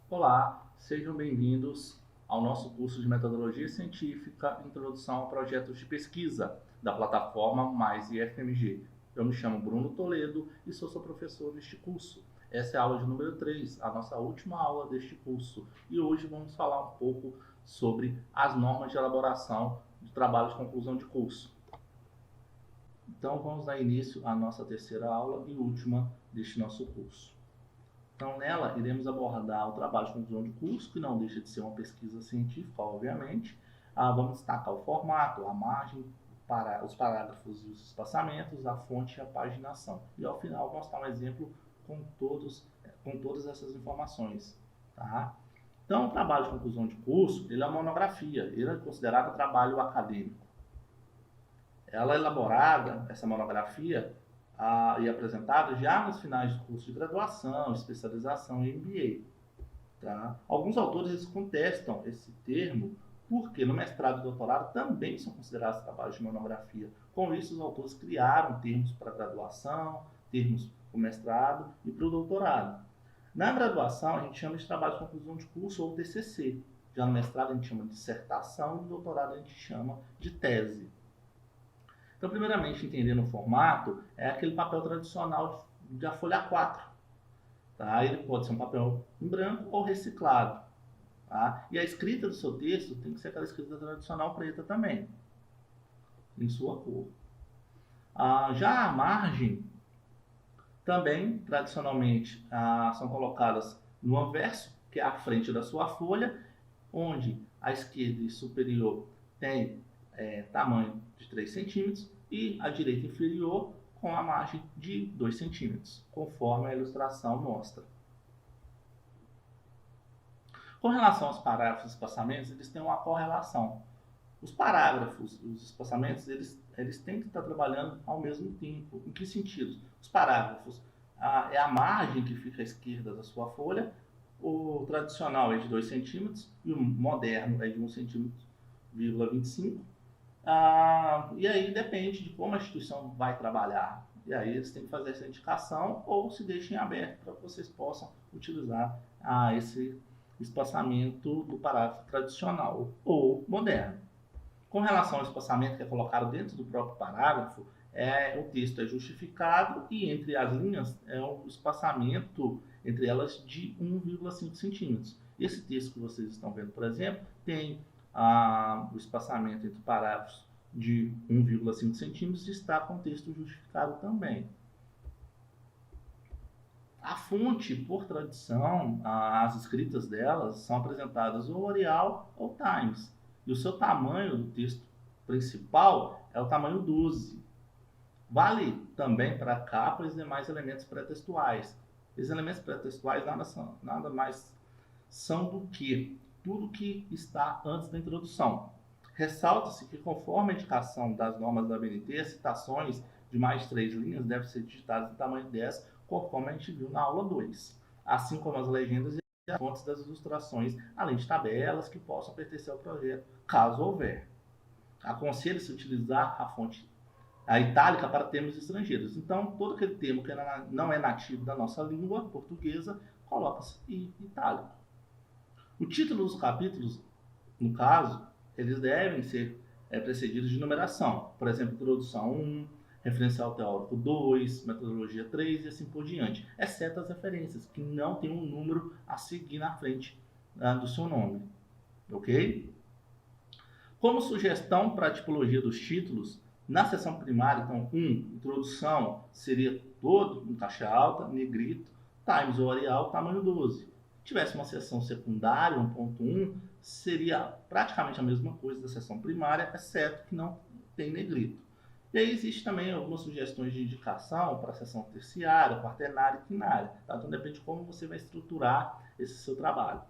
Olá, sejam bem-vindos ao nosso curso de Metodologia Científica Introdução a Projetos de Pesquisa da plataforma Mais IFMG. Eu me chamo Bruno Toledo e sou seu professor neste curso. Essa é a aula de número 3, a nossa última aula deste curso. E hoje vamos falar um pouco sobre as normas de elaboração de trabalho de conclusão de curso. Então vamos dar início à nossa terceira aula e última deste nosso curso. Então, nela, iremos abordar o trabalho de conclusão de curso, que não deixa de ser uma pesquisa científica, obviamente. Vamos destacar o formato, a margem, os parágrafos e os espaçamentos, a fonte e a paginação. E, ao final, mostrar um exemplo com todas essas informações. Tá? Então, o trabalho de conclusão de curso, ele é uma monografia, ele é considerado trabalho acadêmico. Ela é elaborada, essa monografia, e apresentada já nos finais do curso de graduação, especialização e MBA. Tá? Alguns autores eles contestam esse termo porque no mestrado e doutorado também são considerados trabalhos de monografia. Com isso, os autores criaram termos para graduação, termos para o mestrado e para o doutorado. Na graduação, a gente chama de trabalho de conclusão de curso ou TCC. Já no mestrado, a gente chama de dissertação e no doutorado, a gente chama de tese. Então, primeiramente, entendendo o formato, é aquele papel tradicional da folha 4. Tá? Ele pode ser um papel em branco ou reciclado. Tá? E a escrita do seu texto tem que ser aquela escrita tradicional preta também, em sua cor. Já a margem, também, tradicionalmente, são colocadas no anverso, que é a frente da sua folha, onde a esquerda e superior tem tamanho de 3 centímetros e a direita inferior com a margem de 2 centímetros, conforme a ilustração mostra. Com relação aos parágrafos e espaçamentos, eles têm uma correlação. Os parágrafos e os espaçamentos, eles têm que estar trabalhando ao mesmo tempo. Em que sentido? Os parágrafos é a margem que fica à esquerda da sua folha, o tradicional é de 2 centímetros e o moderno é de 1,25 centímetros. E aí depende de como a instituição vai trabalhar. E aí eles têm que fazer essa indicação ou se deixem aberto para que vocês possam utilizar esse espaçamento do parágrafo tradicional ou moderno. Com relação ao espaçamento que é colocado dentro do próprio parágrafo, o texto é justificado e entre as linhas é o espaçamento entre elas de 1,5 centímetros. Esse texto que vocês estão vendo, por exemplo, tem o espaçamento entre parágrafos de 1,5 centímetros e está com o texto justificado também. A fonte, por tradição, as escritas delas são apresentadas ou Arial ou Times. E o seu tamanho do texto principal é o tamanho 12. Vale também para a capa e os demais elementos pré-textuais. Esses elementos pré-textuais nada mais são do que tudo que está antes da introdução. Ressalta-se que, conforme a indicação das normas da BNT, as citações de mais de 3 linhas devem ser digitadas em tamanho 10, conforme a gente viu na aula 2, assim como as legendas e as fontes das ilustrações, além de tabelas que possam pertencer ao projeto, caso houver. Aconselha-se utilizar a fonte itálica para termos estrangeiros. Então, todo aquele termo que não é nativo da nossa língua portuguesa, coloca-se em itálico. O título dos capítulos, no caso, eles devem ser precedidos de numeração. Por exemplo, introdução 1, referencial teórico 2, metodologia 3 e assim por diante. Exceto as referências, que não tem um número a seguir na frente do seu nome. Ok? Como sugestão para a tipologia dos títulos, na seção primária, então, 1, introdução, seria todo em caixa alta, negrito, Times ou Arial, tamanho 12. Se tivesse uma seção secundária, 1.1, seria praticamente a mesma coisa da seção primária, exceto que não tem negrito. E aí existe também algumas sugestões de indicação para a seção terciária, quaternária e quinária. Tá? Então depende de como você vai estruturar esse seu trabalho.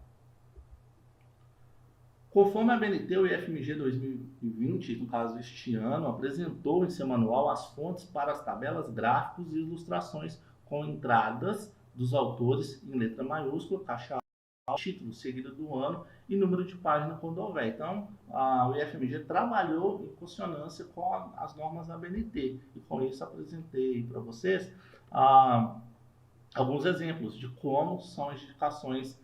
Conforme a BNT, o IFMG 2020, no caso este ano, apresentou em seu manual as fontes para as tabelas, gráficos e ilustrações com entradas dos autores em letra maiúscula, caixa alta, título seguido do ano e número de página quando houver. Então, o IFMG trabalhou em consonância com as normas da BNT e com isso apresentei para vocês alguns exemplos de como são as indicações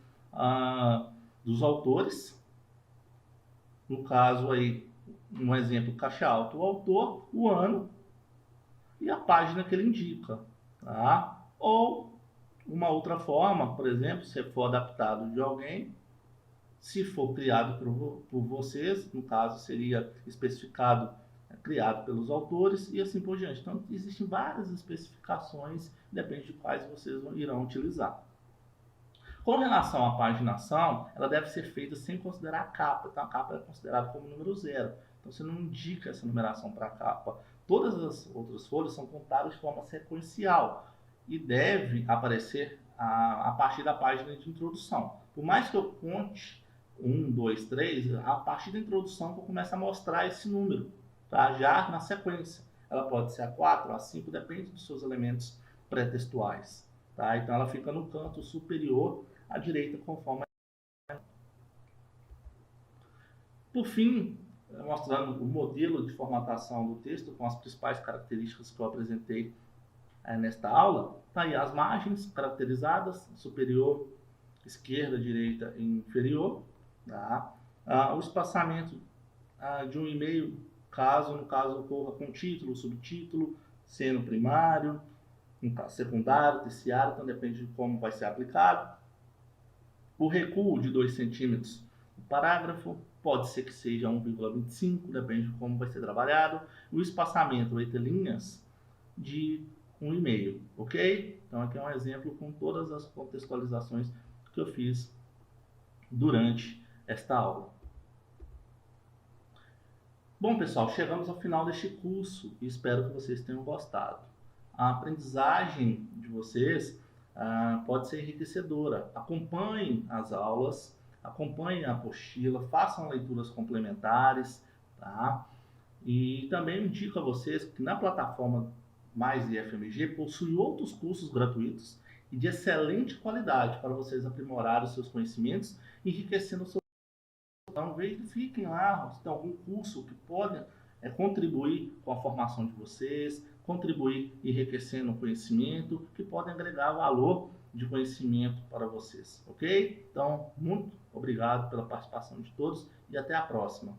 dos autores. No caso aí, um exemplo, caixa alta, o autor, o ano e a página que ele indica, tá? Ou uma outra forma, por exemplo, se for adaptado de alguém, se for criado por vocês, no caso seria especificado, criado pelos autores e assim por diante. Então, existem várias especificações, depende de quais vocês irão utilizar. Com relação à paginação, ela deve ser feita sem considerar a capa. Então, a capa é considerada como número 0. Então, você não indica essa numeração para a capa. Todas as outras folhas são contadas de forma sequencial e deve aparecer a partir da página de introdução. Por mais que eu conte 1, 2, 3, a partir da introdução eu começo a mostrar esse número, tá? Já na sequência. Ela pode ser a 4, a 5, depende dos seus elementos pré-textuais. Tá? Então, ela fica no canto superior à direita, conforme. Por fim, mostrando o modelo de formatação do texto com as principais características que eu apresentei nesta aula, tá aí as margens caracterizadas, superior, esquerda, direita e inferior, tá? O espaçamento de um e-mail, no caso ocorra com título, subtítulo, sendo primário, secundário, terciário, então depende de como vai ser aplicado. O recuo de 2 centímetros no parágrafo, pode ser que seja 1,25, depende de como vai ser trabalhado. O espaçamento entre linhas de 1,5, ok? Então aqui é um exemplo com todas as contextualizações que eu fiz durante esta aula. Bom, pessoal, chegamos ao final deste curso e espero que vocês tenham gostado. A aprendizagem de vocês pode ser enriquecedora. Acompanhem as aulas, acompanhem a apostila, façam leituras complementares, tá? E também indico a vocês que na plataforma Mais IFMG possui outros cursos gratuitos e de excelente qualidade para vocês aprimorarem os seus conhecimentos e enriquecendo o seu. Então, verifiquem lá se tem algum curso que pode contribuir com a formação de vocês, contribuir enriquecendo o conhecimento, que podem agregar valor de conhecimento para vocês, ok? Então, muito obrigado pela participação de todos e até a próxima.